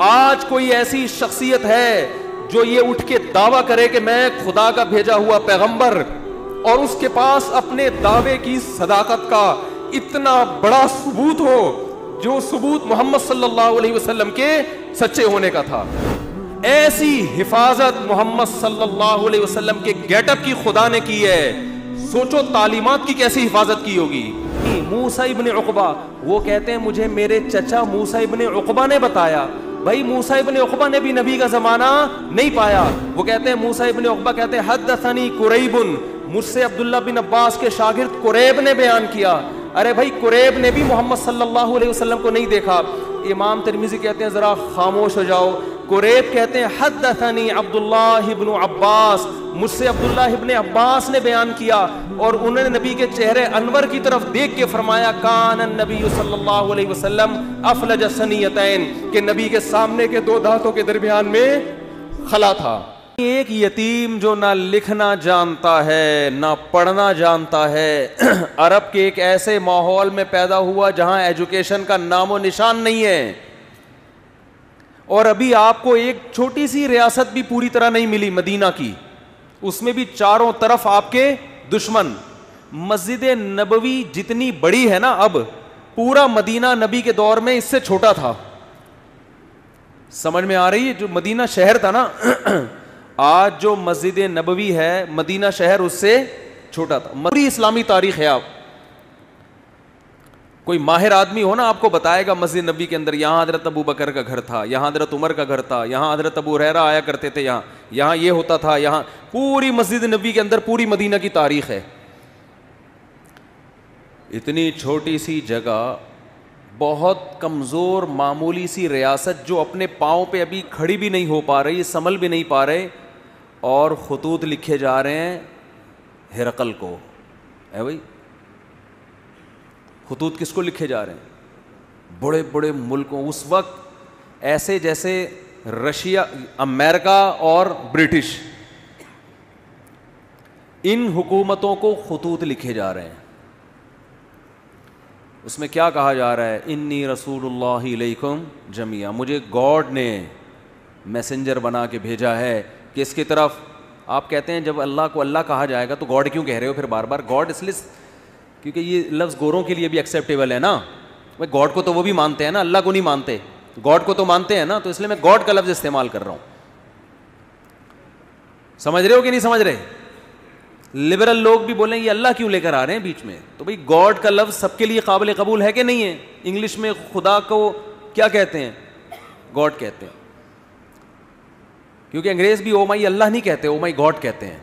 آج کوئی ایسی شخصیت ہے جو یہ اٹھ کے دعویٰ کرے کہ میں خدا کا بھیجا ہوا پیغمبر، اور اس کے پاس اپنے دعوے کی صداقت کا اتنا بڑا ثبوت ہو جو ثبوت محمد صلی اللہ علیہ وسلم کے سچے ہونے کا تھا؟ ایسی حفاظت محمد صلی اللہ علیہ وسلم کے گیٹ اپ کی خدا نے کی ہے، سوچو تعلیمات کی کیسی حفاظت کی ہوگی۔ موسیٰ ابن عقبہ، وہ کہتے ہیں مجھے میرے چچا موسیٰ ابن عقبہ نے بتایا۔ بھائی موسیٰ ابن عقبہ نے بھی نبی کا زمانہ نہیں پایا۔ وہ کہتے ہیں موسیٰ ابن عقبہ کہتے ہیں حدثنی قریب، مجھ سے عبداللہ بن عباس کے شاگرد قریب نے بیان کیا۔ ارے بھائی قریب نے بھی محمد صلی اللہ علیہ وسلم کو نہیں دیکھا۔ امام ترمذی کہتے ہیں ذرا خاموش ہو جاؤ۔ قریب کہتے ہیں حدثنی عبداللہ ابن عباس، مجھ سے عبداللہ ابن عباس نے بیان کیا، اور انہوں نے نبی کے چہرے انور کی طرف دیکھ کے فرمایا کان النبی صلی اللہ علیہ وسلم افلج الثنیتین، کہ نبی کے سامنے کے دو دانتوں کے درمیان میں خلا تھا۔ ایک یتیم جو نہ لکھنا جانتا ہے نہ پڑھنا جانتا ہے، عرب کے ایک ایسے ماحول میں پیدا ہوا جہاں ایجوکیشن کا نام و نشان نہیں ہے، اور ابھی آپ کو ایک چھوٹی سی ریاست بھی پوری طرح نہیں ملی مدینہ کی، اس میں بھی چاروں طرف آپ کے دشمن۔ مسجد نبوی جتنی بڑی ہے نا اب، پورا مدینہ نبی کے دور میں اس سے چھوٹا تھا۔ سمجھ میں آ رہی ہے؟ جو مدینہ شہر تھا نا، آج جو مسجد نبوی ہے مدینہ شہر اس سے چھوٹا تھا۔ پوری اسلامی تاریخ ہے، آپ کوئی ماہر آدمی ہو نا آپ کو بتائے گا مسجد نبی کے اندر یہاں حضرت ابو بکر کا گھر تھا، یہاں حضرت عمر کا گھر تھا، یہاں حضرت ابو ہریرہ آیا کرتے تھے، یہاں یہ ہوتا تھا، یہاں پوری مسجد نبی کے اندر پوری مدینہ کی تاریخ ہے۔ اتنی چھوٹی سی جگہ، بہت کمزور معمولی سی ریاست جو اپنے پاؤں پہ ابھی کھڑی بھی نہیں ہو پا رہی، سنبھل بھی نہیں پا رہے، اور خطوط لکھے جا رہے ہیں ہرقل کو۔ ہے بھائی خطوط کس کو لکھے جا رہے ہیں؟ بڑے بڑے ملکوں، اس وقت ایسے جیسے رشیا، امریکہ اور برٹش، ان حکومتوں کو خطوط لکھے جا رہے ہیں۔ اس میں کیا کہا جا رہا ہے؟ انی رسول اللہ علیکم جمیعا، مجھے گاڈ نے میسنجر بنا کے بھیجا ہے کس کی طرف؟ آپ کہتے ہیں جب اللہ کو اللہ کہا جائے گا تو گاڈ کیوں کہہ رہے ہو پھر بار بار؟ گاڈ اس لیے کیونکہ یہ لفظ گوروں کے لیے بھی ایکسیپٹیبل ہے نا، بھائی گاڈ کو تو وہ بھی مانتے ہیں نا، اللہ کو نہیں مانتے، گاڈ کو تو مانتے ہیں نا، تو اس لیے میں گاڈ کا لفظ استعمال کر رہا ہوں۔ سمجھ رہے ہو کہ نہیں سمجھ رہے؟ لبرل لوگ بھی بولیں یہ اللہ کیوں لے کر آ رہے ہیں بیچ میں؟ تو بھائی گاڈ کا لفظ سب کے لیے قابل قبول ہے کہ نہیں ہے؟ انگلش میں خدا کو کیا کہتے ہیں؟ گاڈ کہتے ہیں، کیونکہ انگریز بھی او مائی اللہ نہیں کہتے، او مائی گاڈ کہتے ہیں۔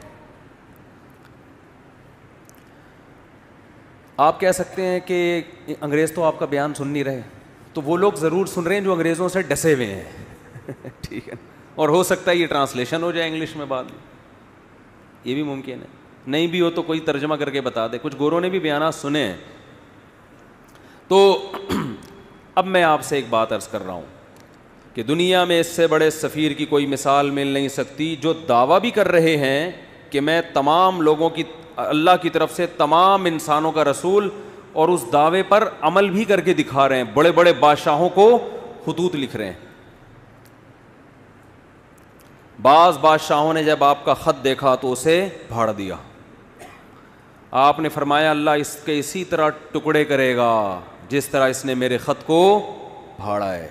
آپ کہہ سکتے ہیں کہ انگریز تو آپ کا بیان سن نہیں رہے، تو وہ لوگ ضرور سن رہے ہیں جو انگریزوں سے ڈسے ہوئے ہیں ٹھیک ہے، اور ہو سکتا ہے یہ ٹرانسلیشن ہو جائے انگلش میں بعد میں، یہ بھی ممکن ہے، نہیں بھی ہو تو کوئی ترجمہ کر کے بتا دے۔ کچھ گوروں نے بھی بیانات سنے ہیں۔ تو اب میں آپ سے ایک بات عرض کر رہا ہوں کہ دنیا میں اس سے بڑے سفیر کی کوئی مثال مل نہیں سکتی، جو دعویٰ بھی کر رہے ہیں کہ میں تمام لوگوں کی، اللہ کی طرف سے تمام انسانوں کا رسول، اور اس دعوے پر عمل بھی کر کے دکھا رہے ہیں، بڑے بڑے بادشاہوں کو خطوط لکھ رہے ہیں۔ بعض بادشاہوں نے جب آپ کا خط دیکھا تو اسے پھاڑ دیا، آپ نے فرمایا اللہ اس کے اسی طرح ٹکڑے کرے گا جس طرح اس نے میرے خط کو پھاڑا ہے۔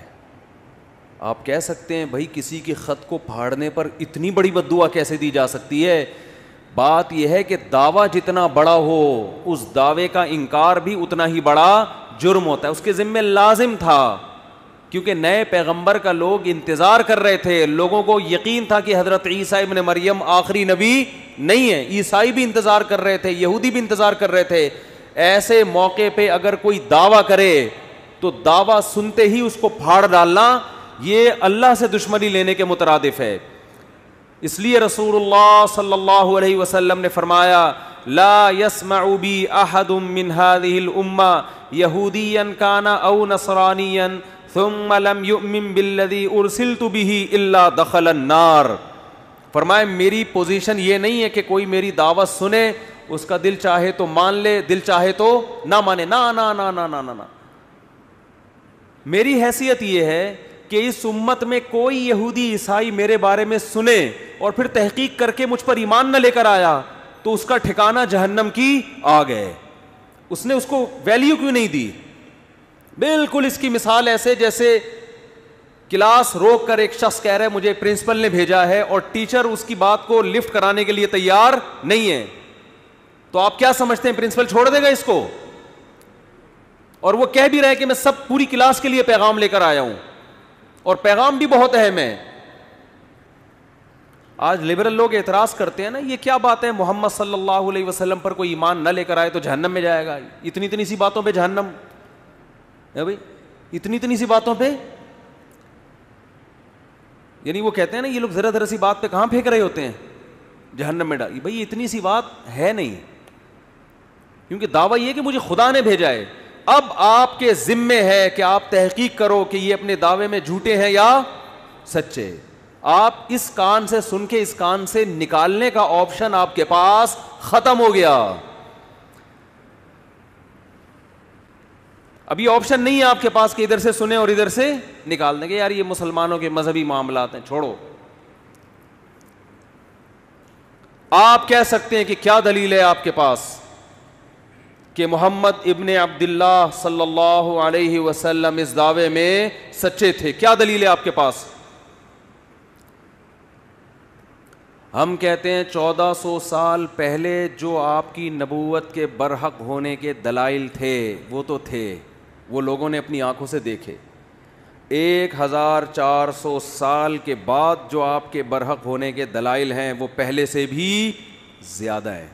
آپ کہہ سکتے ہیں بھائی کسی کے خط کو پھاڑنے پر اتنی بڑی بد دعا کیسے دی جا سکتی ہے؟ بات یہ ہے کہ دعویٰ جتنا بڑا ہو اس دعوے کا انکار بھی اتنا ہی بڑا جرم ہوتا ہے۔ اس کے ذمہ لازم تھا، کیونکہ نئے پیغمبر کا لوگ انتظار کر رہے تھے، لوگوں کو یقین تھا کہ حضرت عیسیٰ ابن مریم آخری نبی نہیں ہے، عیسائی بھی انتظار کر رہے تھے، یہودی بھی انتظار کر رہے تھے۔ ایسے موقع پہ اگر کوئی دعویٰ کرے تو دعویٰ سنتے ہی اس کو پھاڑ ڈالنا یہ اللہ سے دشمنی لینے کے مترادف ہے۔ اس لیے رسول اللہ صلی اللہ علیہ وسلم نے فرمایا لا يسمع بی احد من هذه الامة یہودیا کان او نصرانیا ثم لم یؤمن بالذی ارسلت به الا دخل النار۔ فرمایا میری پوزیشن یہ نہیں ہے کہ کوئی میری دعوت سنے، اس کا دل چاہے تو مان لے، دل چاہے تو نہ مانے، نہ نہ نہ نہ نہ نہ۔ میری حیثیت یہ ہے کہ اس امت میں کوئی یہودی عیسائی میرے بارے میں سنے اور پھر تحقیق کر کے مجھ پر ایمان نہ لے کر آیا تو اس کا ٹھکانہ جہنم کی آگ ہے. اس نے اس کو ویلیو کیوں نہیں دی؟ بالکل اس کی مثال ایسے جیسے کلاس روک کر ایک شخص کہہ رہا ہے مجھے پرنسپل نے بھیجا ہے اور ٹیچر اس کی بات کو لفٹ کرانے کے لیے تیار نہیں ہے, تو آپ کیا سمجھتے ہیں پرنسپل چھوڑ دے گا اس کو؟ اور وہ کہہ بھی رہا ہے کہ میں سب پوری کلاس کے لیے پیغام لے کر آیا ہوں اور پیغام بھی بہت اہم ہے. آج لبرل لوگ اعتراض کرتے ہیں نا, یہ کیا بات ہے محمد صلی اللہ علیہ وسلم پر کوئی ایمان نہ لے کر آئے تو جہنم میں جائے گا. اتنی سی باتوں پہ جہنم ہے بھائی, اتنی سی باتوں پہ. یعنی وہ کہتے ہیں نا یہ لوگ ذرا سی بات پہ کہاں پھینک رہے ہوتے ہیں, جہنم میں ڈال. بھائی اتنی سی بات ہے نہیں, کیونکہ دعویٰ یہ کہ مجھے خدا نے بھیجا ہے. اب آپ کے ذمے ہے کہ آپ تحقیق کرو کہ یہ اپنے دعوے میں جھوٹے ہیں یا سچے. آپ اس کان سے سن کے اس کان سے نکالنے کا آپشن آپ کے پاس ختم ہو گیا. ابھی آپشن نہیں ہے آپ کے پاس کہ ادھر سے سنیں اور ادھر سے نکال دیں گے یار یہ مسلمانوں کے مذہبی معاملات ہیں, چھوڑو. آپ کہہ سکتے ہیں کہ کیا دلیل ہے آپ کے پاس کہ محمد ابن عبداللہ صلی اللہ علیہ وسلم اس دعوے میں سچے تھے؟ کیا دلیل ہے آپ کے پاس؟ ہم کہتے ہیں 1400 سال پہلے جو آپ کی نبوت کے برحق ہونے کے دلائل تھے وہ تو تھے, وہ لوگوں نے اپنی آنکھوں سے دیکھے. 1400 سال کے بعد جو آپ کے برحق ہونے کے دلائل ہیں وہ پہلے سے بھی زیادہ ہیں,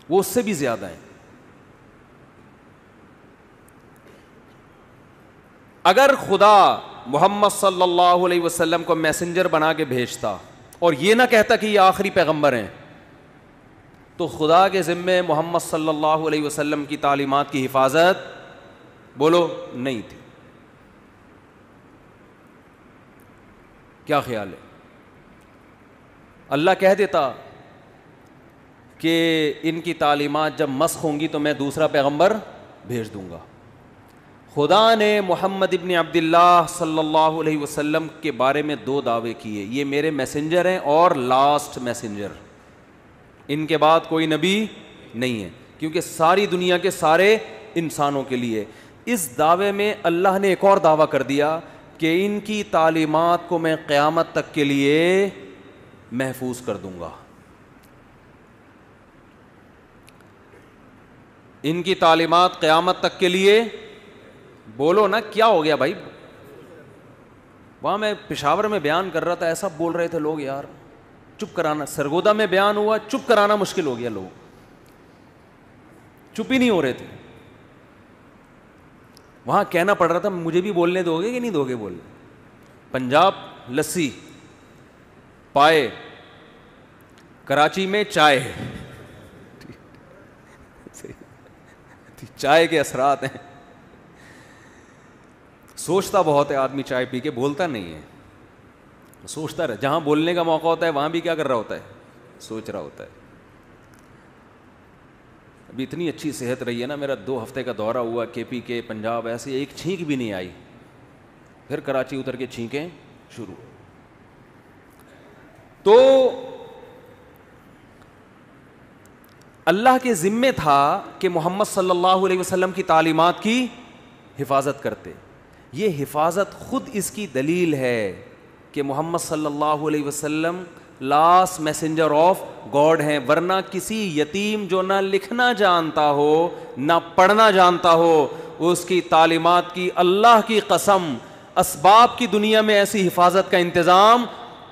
وہ اس سے بھی زیادہ ہیں. اگر خدا محمد صلی اللہ علیہ وسلم کو میسنجر بنا کے بھیجتا اور یہ نہ کہتا کہ یہ آخری پیغمبر ہیں, تو خدا کے ذمے محمد صلی اللہ علیہ وسلم کی تعلیمات کی حفاظت بولو نہیں تھی. کیا خیال ہے؟ اللہ کہہ دیتا کہ ان کی تعلیمات جب مسخ ہوں گی تو میں دوسرا پیغمبر بھیج دوں گا. خدا نے محمد ابن عبداللہ صلی اللہ علیہ وسلم کے بارے میں 2 دعوے کیے, یہ میرے میسنجر ہیں اور لاسٹ میسنجر, ان کے بعد کوئی نبی نہیں ہے, کیونکہ ساری دنیا کے سارے انسانوں کے لیے. اس دعوے میں اللہ نے ایک اور دعویٰ کر دیا کہ ان کی تعلیمات کو میں قیامت تک کے لیے محفوظ کر دوں گا. ان کی تعلیمات قیامت تک کے لیے, بولو نا کیا ہو گیا بھائی؟ وہاں میں پشاور میں بیان کر رہا تھا, ایسا بول رہے تھے لوگ یار, چپ کرانا. سرگودا میں بیان ہوا, چپ کرانا مشکل ہو گیا, لوگ چپ ہی نہیں ہو رہے تھے. وہاں کہنا پڑ رہا تھا مجھے بھی بولنے دو گے کہ نہیں دو گے بولنے. پنجاب لسی پائے, کراچی میں چائے, چائے کے اثرات ہیں. سوچتا بہت ہے آدمی, چائے پی کے بولتا نہیں ہے, سوچتا رہے. جہاں بولنے کا موقع ہوتا ہے وہاں بھی کیا کر رہا ہوتا ہے, سوچ رہا ہوتا ہے. ابھی اتنی اچھی صحت رہی ہے نا, میرا 2 ہفتے کا دورہ ہوا کے پی کے پنجاب, ایسے ایک چھینک بھی نہیں آئی. پھر کراچی اتر کے چھینکیں شروع. تو اللہ کے ذمے تھا کہ محمد صلی اللہ علیہ وسلم کی تعلیمات کی حفاظت کرتے. یہ حفاظت خود اس کی دلیل ہے کہ محمد صلی اللہ علیہ وسلم لاسٹ میسنجر آف گاڈ ہیں, ورنہ کسی یتیم جو نہ لکھنا جانتا ہو نہ پڑھنا جانتا ہو, اس کی تعلیمات کی اللہ کی قسم اسباب کی دنیا میں ایسی حفاظت کا انتظام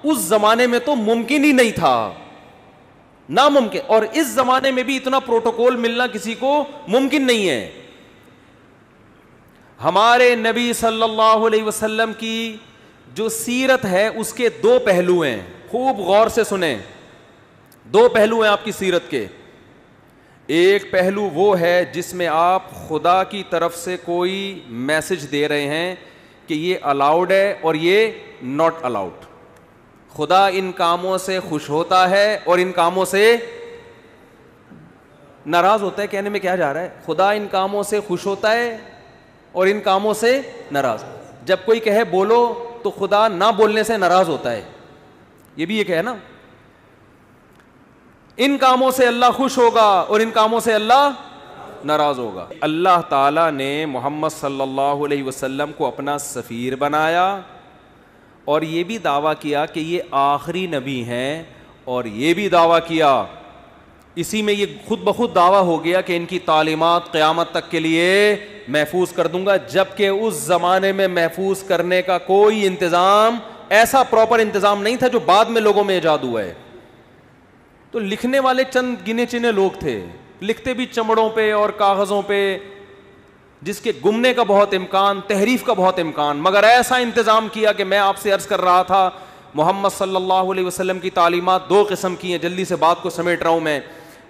اس زمانے میں تو ممکن ہی نہیں تھا, ناممکن. اور اس زمانے میں بھی اتنا پروٹوکول ملنا کسی کو ممکن نہیں ہے. ہمارے نبی صلی اللہ علیہ وسلم کی جو سیرت ہے اس کے 2 پہلو ہیں, خوب غور سے سنیں. 2 پہلو ہیں آپ کی سیرت کے. ایک پہلو وہ ہے جس میں آپ خدا کی طرف سے کوئی میسج دے رہے ہیں کہ یہ الاؤڈ ہے اور یہ ناٹ الاؤڈ. خدا ان کاموں سے خوش ہوتا ہے اور ان کاموں سے ناراض ہوتا ہے. کہنے میں کیا جا رہا ہے؟ خدا ان کاموں سے خوش ہوتا ہے اور ان کاموں سے ناراض. جب کوئی کہے بولو تو خدا نہ بولنے سے ناراض ہوتا ہے, یہ بھی ایک ہے نا. ان کاموں سے اللہ خوش ہوگا اور ان کاموں سے اللہ ناراض ہوگا. اللہ تعالیٰ نے محمد صلی اللہ علیہ وسلم کو اپنا سفیر بنایا اور یہ بھی دعویٰ کیا کہ یہ آخری نبی ہیں, اور یہ بھی دعویٰ کیا, اسی میں یہ خود بخود دعویٰ ہو گیا کہ ان کی تعلیمات قیامت تک کے لیے محفوظ کر دوں گا, جبکہ اس زمانے میں محفوظ کرنے کا کوئی انتظام, ایسا پراپر انتظام نہیں تھا جو بعد میں لوگوں میں ایجاد ہوا ہے. تو لکھنے والے چند گنے چنے لوگ تھے, لکھتے بھی چمڑوں پہ اور کاغذوں پہ, جس کے گمنے کا بہت امکان, تحریف کا بہت امکان, مگر ایسا انتظام کیا کہ میں آپ سے عرض کر رہا تھا محمد صلی اللہ علیہ وسلم کی تعلیمات دو قسم کی ہیں, جلدی سے بات کو سمیٹ رہا ہوں میں.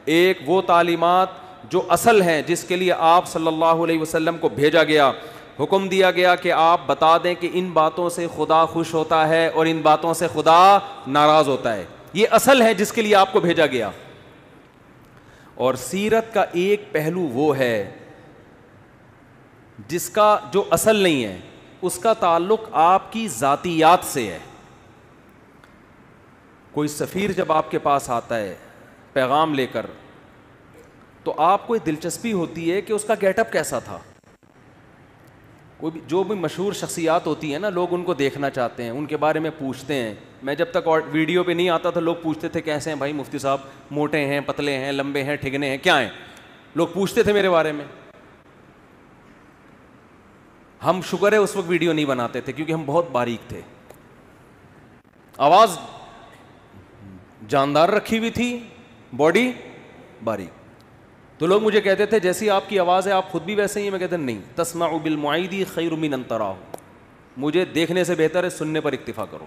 ایک وہ تعلیمات جو اصل ہیں, جس کے لیے آپ صلی اللہ علیہ وسلم کو بھیجا گیا, حکم دیا گیا کہ آپ بتا دیں کہ ان باتوں سے خدا خوش ہوتا ہے اور ان باتوں سے خدا ناراض ہوتا ہے, یہ اصل ہے جس کے لیے آپ کو بھیجا گیا. اور سیرت کا ایک پہلو وہ ہے جس کا جو اصل نہیں ہے, اس کا تعلق آپ کی ذاتیات سے ہے. کوئی سفیر جب آپ کے پاس آتا ہے پیغام لے کر, تو آپ کو دلچسپی ہوتی ہے کہ اس کا گیٹ اپ کیسا تھا. کوئی بھی جو بھی مشہور شخصیات ہوتی ہیں نا, لوگ ان کو دیکھنا چاہتے ہیں, ان کے بارے میں پوچھتے ہیں. میں جب تک ویڈیو پہ نہیں آتا تھا لوگ پوچھتے تھے کیسے ہیں بھائی مفتی صاحب, موٹے ہیں, پتلے ہیں, لمبے ہیں, ٹھگنے ہیں, کیا ہیں, لوگ پوچھتے تھے میرے بارے میں. ہم شکر ہے اس وقت ویڈیو نہیں بناتے تھے کیونکہ ہم بہت باریک تھے, آواز جاندار رکھی ہوئی تھی, باڈی باریک. تو لوگ مجھے کہتے تھے جیسی آپ کی آواز ہے آپ خود بھی ویسے ہی ہیں. میں کہتے نہیں, تسمع بالمعید خیر من ان تراہ, مجھے دیکھنے سے بہتر ہے سننے پر اکتفا کرو.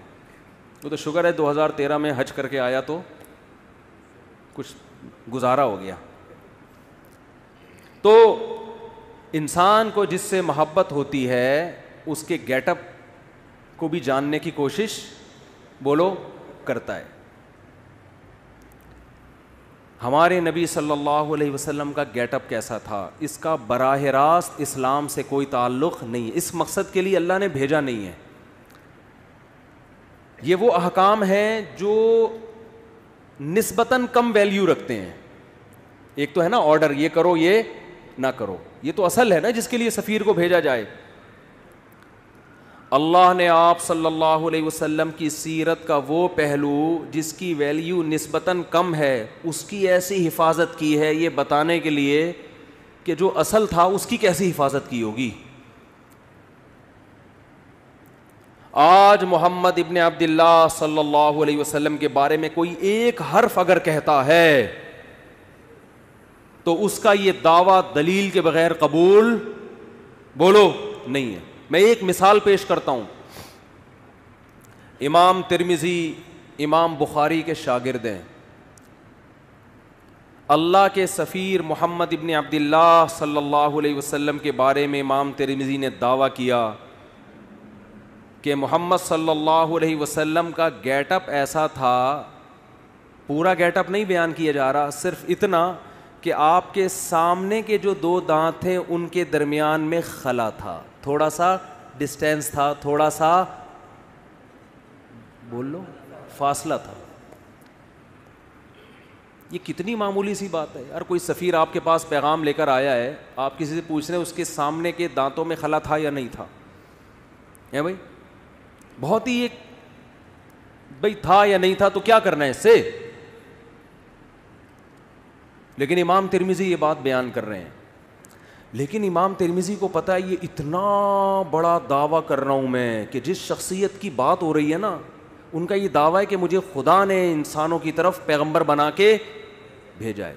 وہ تو شکر ہے 2013 میں حج کر کے آیا تو کچھ گزارا ہو گیا. تو انسان کو جس سے محبت ہوتی ہے اس کے گیٹ اپ کو بھی جاننے کی کوشش بولو کرتا ہے. ہمارے نبی صلی اللہ علیہ وسلم کا گیٹ اپ کیسا تھا, اس کا براہ راست اسلام سے کوئی تعلق نہیں ہے, اس مقصد کے لیے اللہ نے بھیجا نہیں ہے. یہ وہ احکام ہیں جو نسبتاً کم ویلیو رکھتے ہیں. ایک تو ہے نا آرڈر, یہ کرو یہ نہ کرو, یہ تو اصل ہے نا جس کے لیے سفیر کو بھیجا جائے. اللہ نے آپ صلی اللہ علیہ وسلم کی سیرت کا وہ پہلو جس کی ویلیو نسبتاً کم ہے اس کی ایسی حفاظت کی ہے, یہ بتانے کے لیے کہ جو اصل تھا اس کی کیسی حفاظت کی ہوگی. آج محمد ابن عبداللہ صلی اللہ علیہ وسلم کے بارے میں کوئی ایک حرف اگر کہتا ہے تو اس کا یہ دعویٰ دلیل کے بغیر قبول بولو نہیں ہے. میں ایک مثال پیش کرتا ہوں. امام ترمذی امام بخاری کے شاگرد ہیں. اللہ کے سفیر محمد ابن عبداللہ صلی اللہ علیہ وسلم کے بارے میں امام ترمذی نے دعویٰ کیا کہ محمد صلی اللہ علیہ وسلم کا گیٹ اپ ایسا تھا, پورا گیٹ اپ نہیں بیان کیا جا رہا, صرف اتنا کہ آپ کے سامنے کے جو دو دانت تھے ان کے درمیان میں خلا تھا, تھوڑا سا ڈسٹینس تھا, تھوڑا سا بول لو فاصلہ تھا. یہ کتنی معمولی سی بات ہے یار. کوئی سفیر آپ کے پاس پیغام لے کر آیا ہے, آپ کسی سے پوچھ رہے ہیں اس کے سامنے کے دانتوں میں خلا تھا یا نہیں تھا, ہے بھائی, بہت ہی ایک بھائی تھا یا نہیں تھا تو کیا کرنا ہے اس سے. لیکن امام ترمذی یہ بات بیان کر رہے ہیں. لیکن امام ترمذی کو پتہ ہے یہ اتنا بڑا دعویٰ کر رہا ہوں میں کہ جس شخصیت کی بات ہو رہی ہے نا, ان کا یہ دعویٰ ہے کہ مجھے خدا نے انسانوں کی طرف پیغمبر بنا کے بھیجا ہے.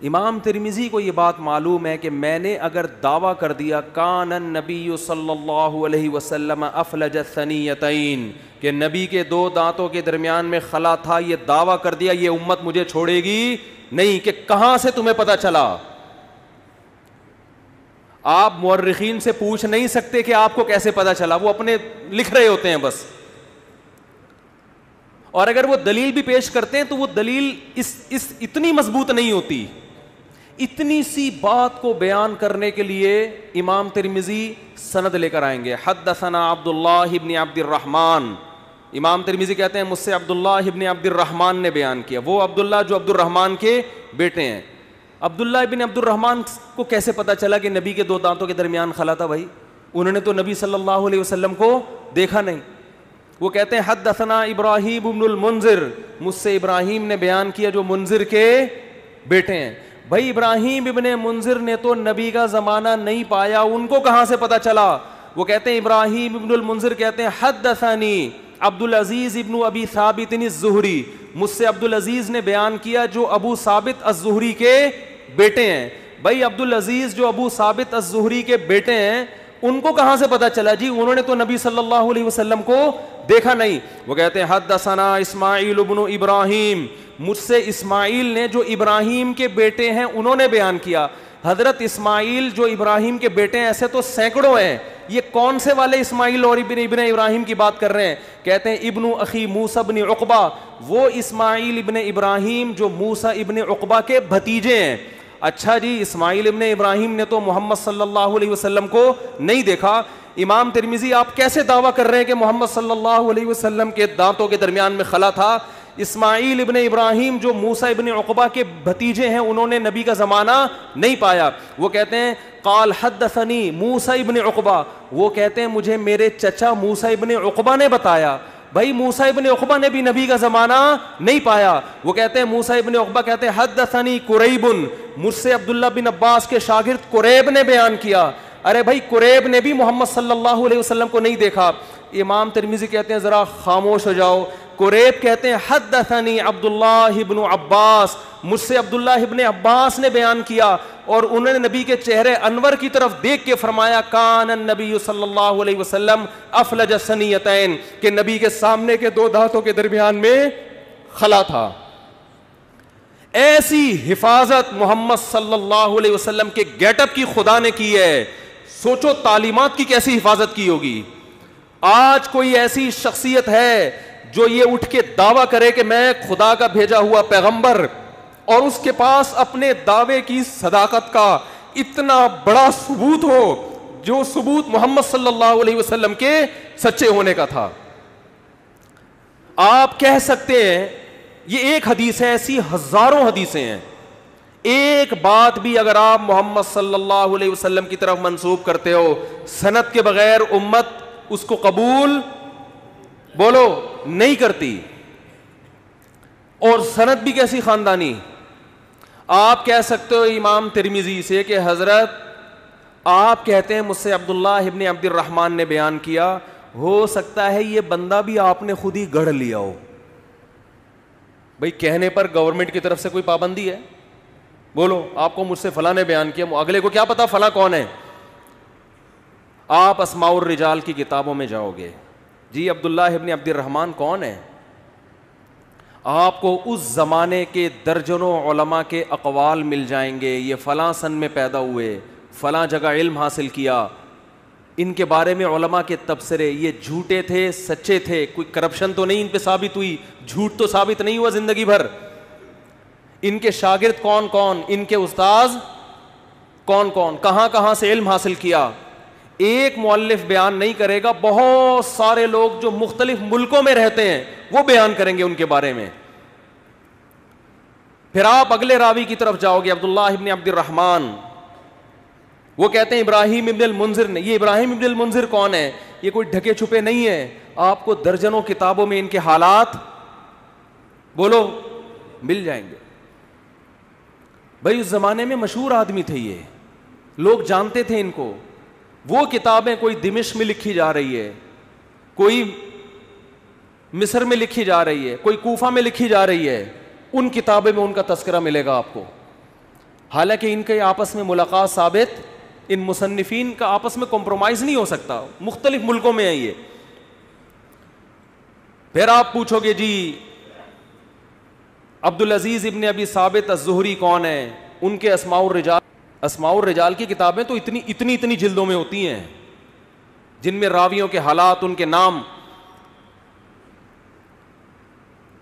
امام ترمذی کو یہ بات معلوم ہے کہ میں نے اگر دعویٰ کر دیا کان النبی صلی اللہ علیہ وسلم افلج الثنیتین, کہ نبی کے دو دانتوں کے درمیان میں خلا تھا, یہ دعویٰ کر دیا, یہ امت مجھے چھوڑے گی نہیں. کہ کہاں سے تمہیں پتہ چلا؟ آپ مورخین سے پوچھ نہیں سکتے کہ آپ کو کیسے پتہ چلا, وہ اپنے لکھ رہے ہوتے ہیں بس. اور اگر وہ دلیل بھی پیش کرتے ہیں تو وہ دلیل اس اتنی مضبوط نہیں ہوتی. اتنی سی بات کو بیان کرنے کے لیے امام ترمذی سند لے کر آئیں گے. حدثنا عبداللہ ابن عبد الرحمن. امام ترمذی کہتے ہیں مجھ سے عبداللہ ابن عبد الرحمن نے بیان کیا. وہ عبداللہ جو عبد الرحمن کے بیٹے ہیں. عبداللہ ابن عبد الرحمن کو کیسے پتا چلا کہ نبی کے دو دانتوں کے درمیان خلا تھا؟ بھائی انہوں نے تو نبی صلی اللہ علیہ وسلم کو دیکھا نہیں. وہ کہتے ہیں حدثنا ابراہیم ابن المنذر, مجھ سے ابراہیم نے بیان کیا جو منذر کے بیٹے ہیں. بھائی ابراہیم ابن منذر نے تو نبی کا زمانہ نہیں پایا, ان کو کہاں سے پتا چلا؟ وہ کہتے ہیں ابراہیم ابن المنذر کہتے ہیں حدثنی عبد العزیز ابن ابی ثابت الزہری, مجھ سے عبد العزیز نے بیان کیا جو ابو ثابت الزہری کے بیٹے ہیں. بھائی عبد العزیز جو ابو ثابت الزہری کے بیٹے ہیں ان کو کہاں سے پتا چلا؟ جی انہوں نے تو نبی صلی اللہ علیہ وسلم کو دیکھا نہیں. وہ کہتے ہیں حدثنا اسماعیل ابن ابراہیم, مجھ سے اسماعیل نے جو ابراہیم کے بیٹے ہیں انہوں نے بیان کیا. حضرت اسماعیل جو ابراہیم کے بیٹے ہیں ایسے تو سینکڑوں ہیں, یہ کون سے والے اسماعیل اور ابن ابراہیم کی بات کر رہے ہیں؟ کہتے ہیں ابن اخی موسیٰ ابن عقبہ, وہ اسماعیل ابن ابراہیم جو موسیٰ ابن عقبہ کے بھتیجے ہیں. اچھا جی, اسماعیل ابن ابراہیم نے تو محمد صلی اللہ علیہ وسلم کو نہیں دیکھا. امام ترمذی آپ کیسے دعویٰ کر رہے ہیں کہ محمد صلی اللہ علیہ وسلم کے دانتوں کے درمیان میں خلا تھا؟ اسماعیل ابن ابراہیم جو موسیٰ ابن عقبہ کے بھتیجے ہیں انہوں نے نبی کا زمانہ نہیں پایا. وہ کہتے ہیں قال حدثنی موسیٰ ابن عقبہ, وہ کہتے ہیں مجھے میرے چچا موسیٰ ابن عقبہ نے بتایا. بھائی موسیٰ ابن عقبہ نے بھی نبی کا زمانہ نہیں پایا. وہ کہتے ہیں موسیٰ ابن عقبہ کہتے ہیں حدثنی قریب, مجھ سے عبداللہ بن عباس کے شاگرد قریب نے بیان کیا. ارے بھائی قریب نے بھی محمد صلی اللہ علیہ وسلم کو نہیں دیکھا. امام ترمذی کہتے ہیں ذرا خاموش ہو جاؤ. قریب کہتے ہیں حدثنی عبداللہ ابن عباس, مجھ سے عبداللہ ابن عباس نے بیان کیا اور انہوں نے نبی کے چہرے انور کی طرف دیکھ کے فرمایا کان النبی صلی اللہ علیہ وسلم افلج الثنیتین, کہ نبی کے سامنے کے دو دانتوں کے درمیان میں خلا تھا. ایسی حفاظت محمد صلی اللہ علیہ وسلم کے گیٹ اپ کی خدا نے کی ہے. سوچو تعلیمات کی کیسی حفاظت کی ہوگی. آج کوئی ایسی شخصیت ہے جو یہ اٹھ کے دعویٰ کرے کہ میں خدا کا بھیجا ہوا پیغمبر, اور اس کے پاس اپنے دعوے کی صداقت کا اتنا بڑا ثبوت ہو جو ثبوت محمد صلی اللہ علیہ وسلم کے سچے ہونے کا تھا. آپ کہہ سکتے ہیں یہ ایک حدیث ہے, ایسی ہزاروں حدیثیں ہیں, ایک بات بھی اگر آپ محمد صلی اللہ علیہ وسلم کی طرف منسوب کرتے ہو سند کے بغیر امت اس کو قبول بولو نہیں کرتی. اور سند بھی کیسی خاندانی. آپ کہہ سکتے ہو امام ترمذی سے کہ حضرت آپ کہتے ہیں مجھ سے عبداللہ ابن عبد الرحمن نے بیان کیا, ہو سکتا ہے یہ بندہ بھی آپ نے خود ہی گڑھ لیا ہو. بھئی کہنے پر گورنمنٹ کی طرف سے کوئی پابندی ہے؟ بولو آپ کو مجھ سے فلاں نے بیان کیا, اگلے کو کیا پتا فلاں کون ہے؟ آپ اسماء الرجال کی کتابوں میں جاؤ گے, جی عبداللہ ابن عبد الرحمن کون ہے؟ آپ کو اس زمانے کے درجنوں علماء کے اقوال مل جائیں گے, یہ فلاں سن میں پیدا ہوئے, فلاں جگہ علم حاصل کیا, ان کے بارے میں علماء کے تبصرے, یہ جھوٹے تھے سچے تھے, کوئی کرپشن تو نہیں ان پہ ثابت ہوئی, جھوٹ تو ثابت نہیں ہوا زندگی بھر, ان کے شاگرد کون کون, ان کے استاذ کون کون, کہاں کہاں سے علم حاصل کیا. ایک مؤلف بیان نہیں کرے گا, بہت سارے لوگ جو مختلف ملکوں میں رہتے ہیں وہ بیان کریں گے ان کے بارے میں. پھر آپ اگلے راوی کی طرف جاؤ گے, عبداللہ ابن عبد الرحمن, وہ کہتے ہیں ابراہیم ابن المنذر نے. یہ ابراہیم ابن المنذر کون ہے؟ یہ کوئی ڈھکے چھپے نہیں ہے, آپ کو درجنوں کتابوں میں ان کے حالات بولو مل جائیں گے. بھائی اس زمانے میں مشہور آدمی تھے, یہ لوگ جانتے تھے ان کو. وہ کتابیں کوئی دمشق میں لکھی جا رہی ہے, کوئی مصر میں لکھی جا رہی ہے, کوئی کوفہ میں لکھی جا رہی ہے, ان کتابیں میں ان کا تذکرہ ملے گا آپ کو. حالانکہ ان کے آپس میں ملاقات ثابت, ان مصنفین کا آپس میں کمپرومائز نہیں ہو سکتا, مختلف ملکوں میں ہے یہ. پھر آپ پوچھو گے جی عبدالعزیز ابن ابی ثابت الزہری کون ہے؟ ان کے اسماء الرجال کی کتابیں تو اتنی جلدوں میں ہوتی ہیں جن میں راویوں کے حالات, ان کے نام.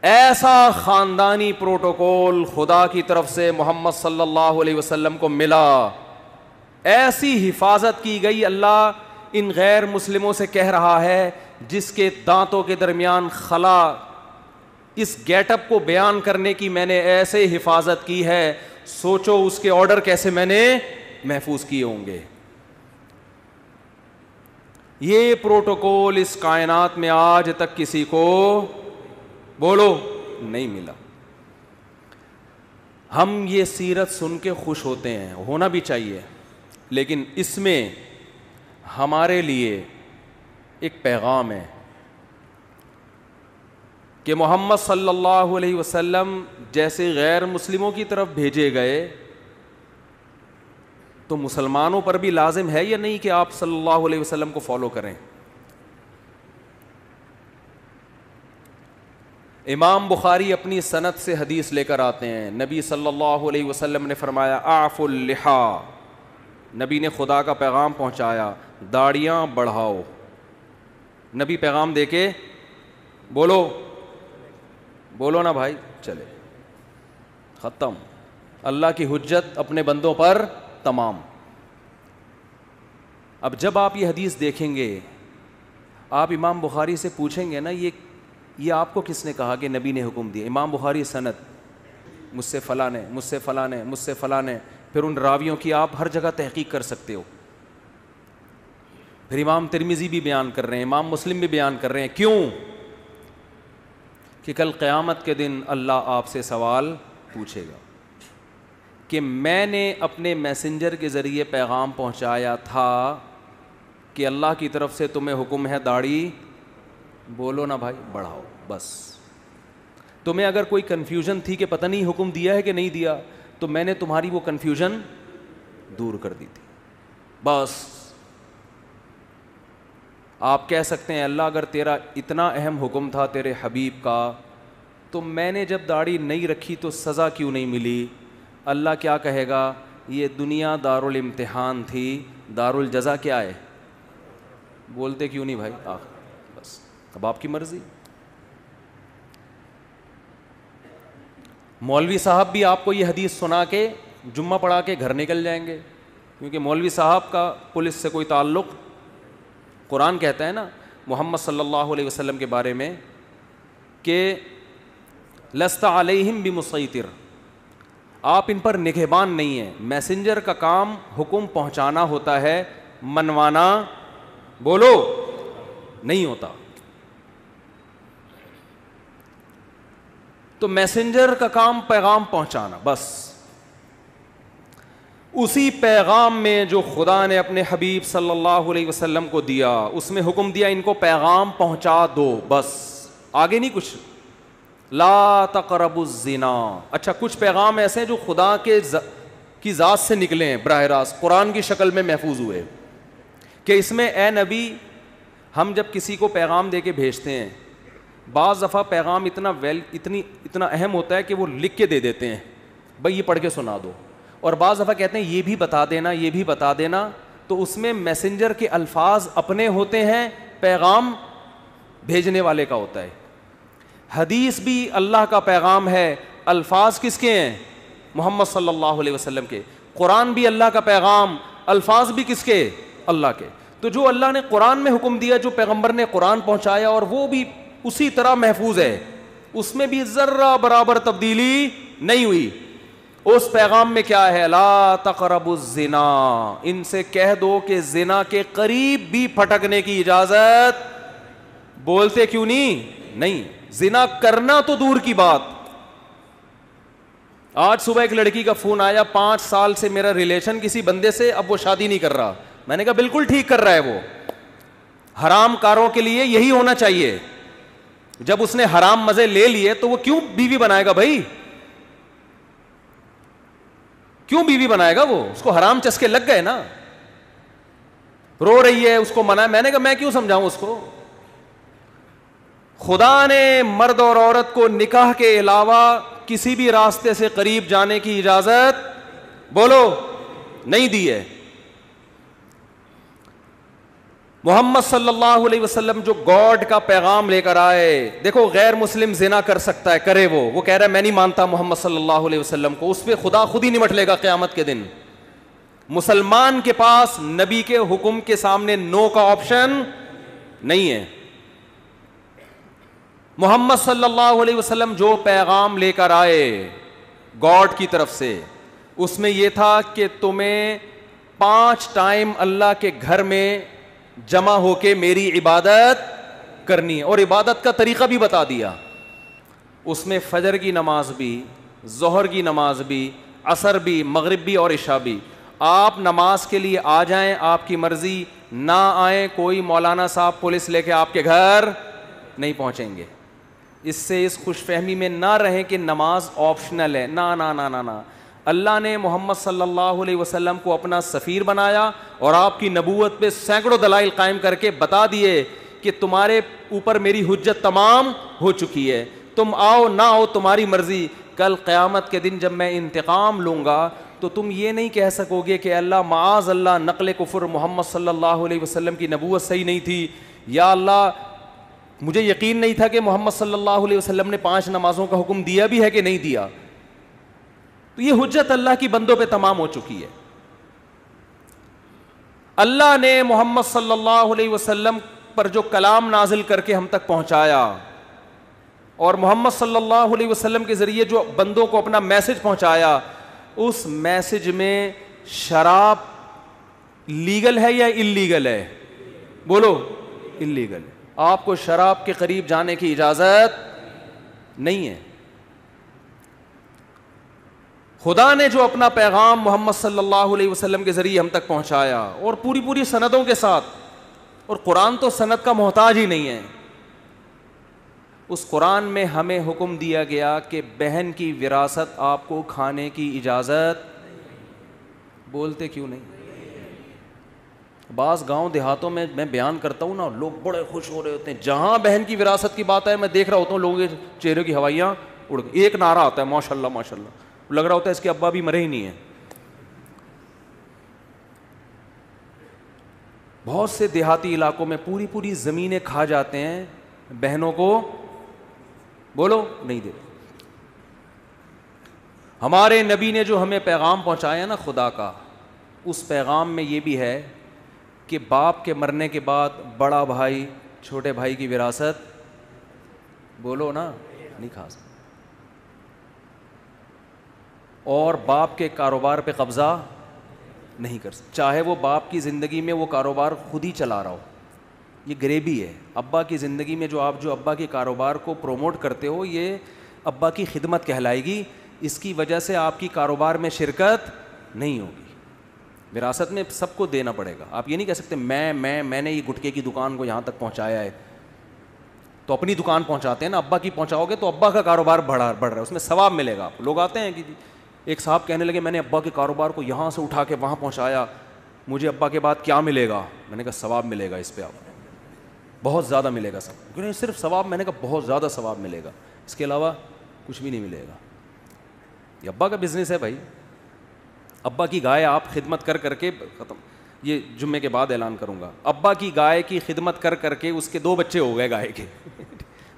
ایسا خاندانی پروٹوکول خدا کی طرف سے محمد صلی اللہ علیہ وسلم کو ملا, ایسی حفاظت کی گئی. اللہ ان غیر مسلموں سے کہہ رہا ہے جس کے دانتوں کے درمیان خلا, اس گیٹ اپ کو بیان کرنے کی میں نے ایسے حفاظت کی ہے, سوچو اس کے آرڈر کیسے میں نے محفوظ کیے ہوں گے. یہ پروٹوکول اس کائنات میں آج تک کسی کو بولو نہیں ملا. ہم یہ سیرت سن کے خوش ہوتے ہیں, ہونا بھی چاہیے, لیکن اس میں ہمارے لیے ایک پیغام ہے کہ محمد صلی اللہ علیہ وسلم جیسے غیر مسلموں کی طرف بھیجے گئے تو مسلمانوں پر بھی لازم ہے یا نہیں کہ آپ صلی اللہ علیہ وسلم کو فالو کریں. امام بخاری اپنی سند سے حدیث لے کر آتے ہیں, نبی صلی اللہ علیہ وسلم نے فرمایا اعفوا اللحا, نبی نے خدا کا پیغام پہنچایا, داڑیاں بڑھاؤ. نبی پیغام دے کے بولو نا بھائی, چلے ختم, اللہ کی حجت اپنے بندوں پر تمام. اب جب آپ یہ حدیث دیکھیں گے, آپ امام بخاری سے پوچھیں گے نا یہ آپ کو کس نے کہا کہ نبی نے حکم دیا؟ امام بخاری سند, مجھ سے فلاں نے, مجھ سے فلاں نے, مجھ سے فلاں نے, پھر ان راویوں کی آپ ہر جگہ تحقیق کر سکتے ہو. پھر امام ترمذی بھی بیان کر رہے ہیں, امام مسلم بھی بیان کر رہے ہیں. کیوں؟ کہ کل قیامت کے دن اللہ آپ سے سوال پوچھے گا کہ میں نے اپنے میسنجر کے ذریعے پیغام پہنچایا تھا کہ اللہ کی طرف سے تمہیں حکم ہے داڑھی بولو نا بھائی بڑھاؤ. بس تمہیں اگر کوئی کنفیوژن تھی کہ پتہ نہیں حکم دیا ہے کہ نہیں دیا, تو میں نے تمہاری وہ کنفیوژن دور کر دی تھی. بس آپ کہہ سکتے ہیں اللہ اگر تیرا اتنا اہم حکم تھا تیرے حبیب کا, تو میں نے جب داڑھی نہیں رکھی تو سزا کیوں نہیں ملی؟ اللہ کیا کہے گا, یہ دنیا دارالامتحان تھی, دارالجزا کیا ہے؟ بولتے کیوں نہیں بھائی؟ بس اب آپ کی مرضی. مولوی صاحب بھی آپ کو یہ حدیث سنا کے جمعہ پڑھا کے گھر نکل جائیں گے, کیونکہ مولوی صاحب کا پولیس سے کوئی تعلق. قرآن کہتا ہے نا محمد صلی اللہ علیہ وسلم کے بارے میں کہ لست علیہم بمسیطر, آپ ان پر نگہبان نہیں ہیں. میسنجر کا کام حکم پہنچانا ہوتا ہے, منوانا بولو نہیں ہوتا. تو میسنجر کا کام پیغام پہنچانا بس. اسی پیغام میں جو خدا نے اپنے حبیب صلی اللہ علیہ وسلم کو دیا, اس میں حکم دیا ان کو پیغام پہنچا دو, بس آگے نہیں کچھ. لا تقربوا الزنا. اچھا کچھ پیغام ایسے ہیں جو خدا کی ذات سے نکلے ہیں براہ راست, قرآن کی شکل میں محفوظ ہوئے, کہ اس میں اے نبی ہم جب کسی کو پیغام دے کے بھیجتے ہیں, بعض دفعہ پیغام اتنا اہم ہوتا ہے کہ وہ لکھ کے دے دیتے ہیں, بھائی یہ پڑھ کے سنا دو, اور بعض دفعہ کہتے ہیں یہ بھی بتا دینا, یہ بھی بتا دینا. تو اس میں میسنجر کے الفاظ اپنے ہوتے ہیں, پیغام بھیجنے والے کا ہوتا ہے. حدیث بھی اللہ کا پیغام ہے, الفاظ کس کے ہیں؟ محمد صلی اللہ علیہ وسلم کے. قرآن بھی اللہ کا پیغام, الفاظ بھی کس کے؟ اللہ کے. تو جو اللہ نے قرآن میں حکم دیا, جو پیغمبر نے قرآن پہنچایا, اور وہ بھی اسی طرح محفوظ ہے, اس میں بھی ذرہ برابر تبدیلی نہیں ہوئی. اس پیغام میں کیا ہے؟ لا تقربوا الزنا, ان سے کہہ دو کہ زنا کے قریب بھی پھٹکنے کی اجازت. بولتے کیوں نہیں. زنا کرنا تو دور کی بات. آج صبح ایک لڑکی کا فون آیا, 5 سال سے میرا ریلیشن کسی بندے سے, اب وہ شادی نہیں کر رہا. میں نے کہا بالکل ٹھیک کر رہا ہے, وہ حرام کاروں کے لیے یہی ہونا چاہیے. جب اس نے حرام مزے لے لیے تو وہ کیوں بیوی بنائے گا بھائی؟ کیوں بیوی بنائے گا وہ؟ اس کو حرام چسکے لگ گئے نا. رو رہی ہے, اس کو منع. میں نے کہا میں کیوں سمجھاؤں اس کو؟ خدا نے مرد اور عورت کو نکاح کے علاوہ کسی بھی راستے سے قریب جانے کی اجازت بولو نہیں دی ہے. محمد صلی اللہ علیہ وسلم جو گاڈ کا پیغام لے کر آئے. دیکھو غیر مسلم زنا کر سکتا ہے, کرے, وہ کہہ رہا ہے میں نہیں مانتا محمد صلی اللہ علیہ وسلم کو, اس پہ خدا خود ہی نمٹ لے گا قیامت کے دن. مسلمان کے پاس نبی کے حکم کے سامنے نو کا آپشن نہیں ہے. محمد صلی اللہ علیہ وسلم جو پیغام لے کر آئے گاڈ کی طرف سے, اس میں یہ تھا کہ تمہیں 5 ٹائم اللہ کے گھر میں جمع ہو کے میری عبادت کرنی ہے, اور عبادت کا طریقہ بھی بتا دیا. اس میں فجر کی نماز بھی, ظہر کی نماز بھی, عصر بھی, مغرب بھی اور عشاء بھی. آپ نماز کے لیے آ جائیں, آپ کی مرضی, نہ آئیں, کوئی مولانا صاحب پولیس لے کے آپ کے گھر نہیں پہنچیں گے. اس سے اس خوش فہمی میں نہ رہیں کہ نماز آپشنل ہے. نہ نہ نہ نہ نہ, اللہ نے محمد صلی اللہ علیہ وسلم کو اپنا سفیر بنایا اور آپ کی نبوت پہ سینکڑوں دلائل قائم کر کے بتا دیے کہ تمہارے اوپر میری حجت تمام ہو چکی ہے, تم آؤ نہ آؤ تمہاری مرضی. کل قیامت کے دن جب میں انتقام لوں گا تو تم یہ نہیں کہہ سکو گے کہ اللہ معاذ اللہ نقل کفر, محمد صلی اللہ علیہ وسلم کی نبوت صحیح نہیں تھی, یا اللہ مجھے یقین نہیں تھا کہ محمد صلی اللہ علیہ وسلم نے 5 نمازوں کا حکم دیا بھی ہے کہ نہیں دیا. تو یہ حجت اللہ کی بندوں پہ تمام ہو چکی ہے. اللہ نے محمد صلی اللہ علیہ وسلم پر جو کلام نازل کر کے ہم تک پہنچایا, اور محمد صلی اللہ علیہ وسلم کے ذریعے جو بندوں کو اپنا میسج پہنچایا, اس میسج میں شراب لیگل ہے یا انلیگل ہے؟ بولو, انلیگل ہے. آپ کو شراب کے قریب جانے کی اجازت نہیں ہے. خدا نے جو اپنا پیغام محمد صلی اللہ علیہ وسلم کے ذریعے ہم تک پہنچایا, اور پوری سندوں کے ساتھ, اور قرآن تو سند کا محتاج ہی نہیں ہے, اس قرآن میں ہمیں حکم دیا گیا کہ بہن کی وراثت آپ کو کھانے کی اجازت. بولتے کیوں نہیں؟ بعض گاؤں دیہاتوں میں بیان کرتا ہوں نا, لوگ بڑے خوش ہو رہے ہوتے ہیں, جہاں بہن کی وراثت کی بات ہے میں دیکھ رہا ہوتا ہوں لوگوں کے چہرے کی ہوائیاں اڑ گئی. ایک نعرہ آتا ہے ماشاء اللہ ماشاء اللہ, لگ رہا ہوتا ہے اس کے ابا بھی مرے ہی نہیں ہیں. بہت سے دیہاتی علاقوں میں پوری زمینیں کھا جاتے ہیں, بہنوں کو بولو نہیں دیتے. ہمارے نبی نے جو ہمیں پیغام پہنچایا نا خدا کا, اس پیغام میں یہ بھی ہے کہ باپ کے مرنے کے بعد بڑا بھائی چھوٹے بھائی کی وراثت, بولو نا, نہیں کھا سکتا, اور باپ کے کاروبار پہ قبضہ نہیں کر سکتا, چاہے وہ باپ کی زندگی میں وہ کاروبار خود ہی چلا رہا ہو. یہ غریبی ہے. ابا کی زندگی میں جو آپ جو ابا کے کاروبار کو پروموٹ کرتے ہو, یہ ابا کی خدمت کہلائے گی. اس کی وجہ سے آپ کی کاروبار میں شرکت نہیں ہوگی. وراثت میں سب کو دینا پڑے گا. آپ یہ نہیں کہہ سکتے میں نے یہ گٹکے کی دکان کو یہاں تک پہنچایا ہے, تو اپنی دکان پہنچاتے ہیں نا, ابا کی پہنچاؤ گے تو ابا کا کاروبار بڑھ رہا ہے, اس میں ثواب ملے گا. آپ لوگ آتے ہیں کہ ایک صاحب کہنے لگے میں نے ابا کے کاروبار کو یہاں سے اٹھا کے وہاں پہنچایا, مجھے ابا کے بعد کیا ملے گا؟ میں نے کہا ثواب ملے گا, اس پہ آپ بہت زیادہ ملے گا ثواب. کیوں نہیں صرف ثواب؟ میں نے کہا بہت زیادہ ثواب ملے گا, اس کے علاوہ کچھ بھی نہیں ملے گا. یہ ابا کا بزنس ہے بھائی. ابا کی گائے آپ خدمت کر کے ختم. یہ جمعے کے بعد اعلان کروں گا. ابا کی گائے کی خدمت کر کے اس کے 2 بچے ہو گئے گائے کے.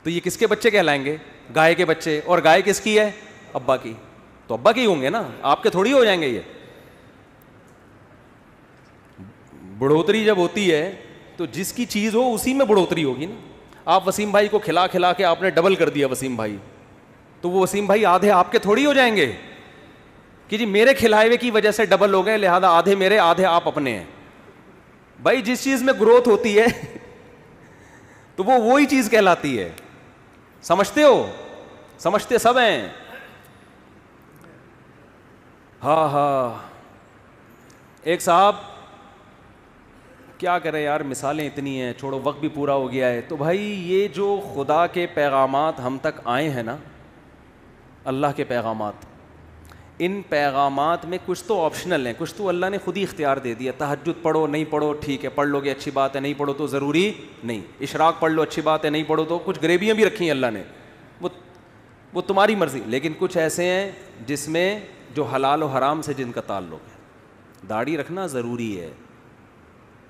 تو یہ کس کے بچے کہلائیں گے؟ گائے کے بچے. اور گائے کس کی ہے؟ ابا کی. تو ابا کی ہوں گے نا, آپ کے تھوڑی ہو جائیں گے. یہ بڑھوتری جب ہوتی ہے تو جس کی چیز ہو اسی میں بڑھوتری ہوگی نا. آپ وسیم بھائی کو کھلا کے آپ نے ڈبل کر دیا وسیم بھائی, تو وہ وسیم بھائی آدھے آپ کے تھوڑی ہو جائیں گے کہ جی میرے کھلائے ہوئے کی وجہ سے ڈبل ہو گئے, لہذا آدھے میرے آدھے آپ اپنے ہیں. بھائی جس چیز میں گروتھ ہوتی ہے تو وہ وہی چیز کہلاتی ہے. سمجھتے ہو؟ سمجھتے سب ہیں. ہاں ایک صاحب, کیا کرے یار, مثالیں اتنی ہیں, چھوڑو وقت بھی پورا ہو گیا ہے. تو بھائی یہ جو خدا کے پیغامات ہم تک آئے ہیں نا, اللہ کے پیغامات, ان پیغامات میں کچھ تو آپشنل ہیں, کچھ تو اللہ نے خود ہی اختیار دے دیا. تہجد پڑھو, نہیں پڑھو ٹھیک ہے, پڑھ لو گے اچھی بات ہے, نہیں پڑھو تو ضروری نہیں. اشراق پڑھ لو اچھی بات ہے, نہیں پڑھو تو کچھ غریبیاں بھی رکھی ہیں اللہ نے, وہ تمہاری مرضی. لیکن کچھ ایسے ہیں جس میں جو حلال و حرام سے جن کا تعلق ہے. داڑھی رکھنا ضروری ہے,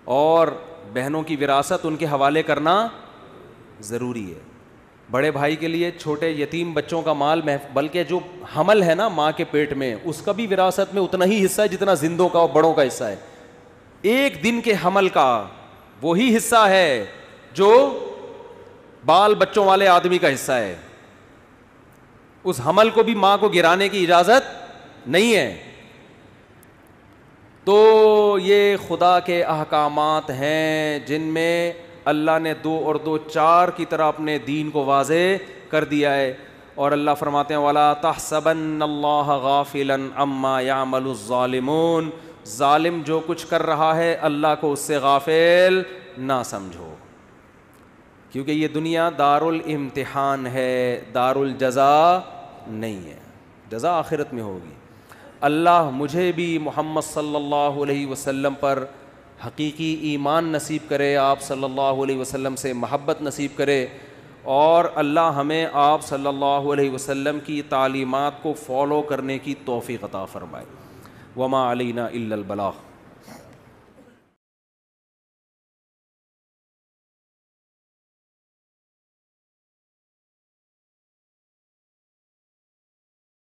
اور بہنوں کی وراثت ان کے حوالے کرنا ضروری ہے. بڑے بھائی کے لیے چھوٹے یتیم بچوں کا مال بلکہ جو حمل ہے نا ماں کے پیٹ میں, اس کا بھی وراثت میں اتنا ہی حصہ ہے جتنا زندوں کا اور بڑوں کا حصہ ہے. ایک دن کے حمل کا وہی حصہ ہے جو بال بچوں والے آدمی کا حصہ ہے. اس حمل کو بھی ماں کو گرانے کی اجازت نہیں ہے. تو یہ خدا کے احکامات ہیں جن میں اللہ نے 2 اور 2 4 کی طرح اپنے دین کو واضح کر دیا ہے. اور اللہ فرماتے ہیں وَلَا تَحْسَبَنَّ اللَّهَ غَافِلًا عَمَّا يَعْمَلُ الظَّالِمُونَ, ظالم جو کچھ کر رہا ہے اللہ کو اس سے غافل نہ سمجھو, کیونکہ یہ دنیا دار الامتحان ہے, دار الجزا نہیں ہے. جزا آخرت میں ہوگی. اللہ مجھے بھی محمد صلی اللہ علیہ وسلم پر حقیقی ایمان نصیب کرے, آپ صلی اللہ علیہ وسلم سے محبت نصیب کرے, اور اللہ ہمیں آپ صلی اللہ علیہ وسلم کی تعلیمات کو فالو کرنے کی توفیق عطا فرمائے. وما علینا الا البلاغ.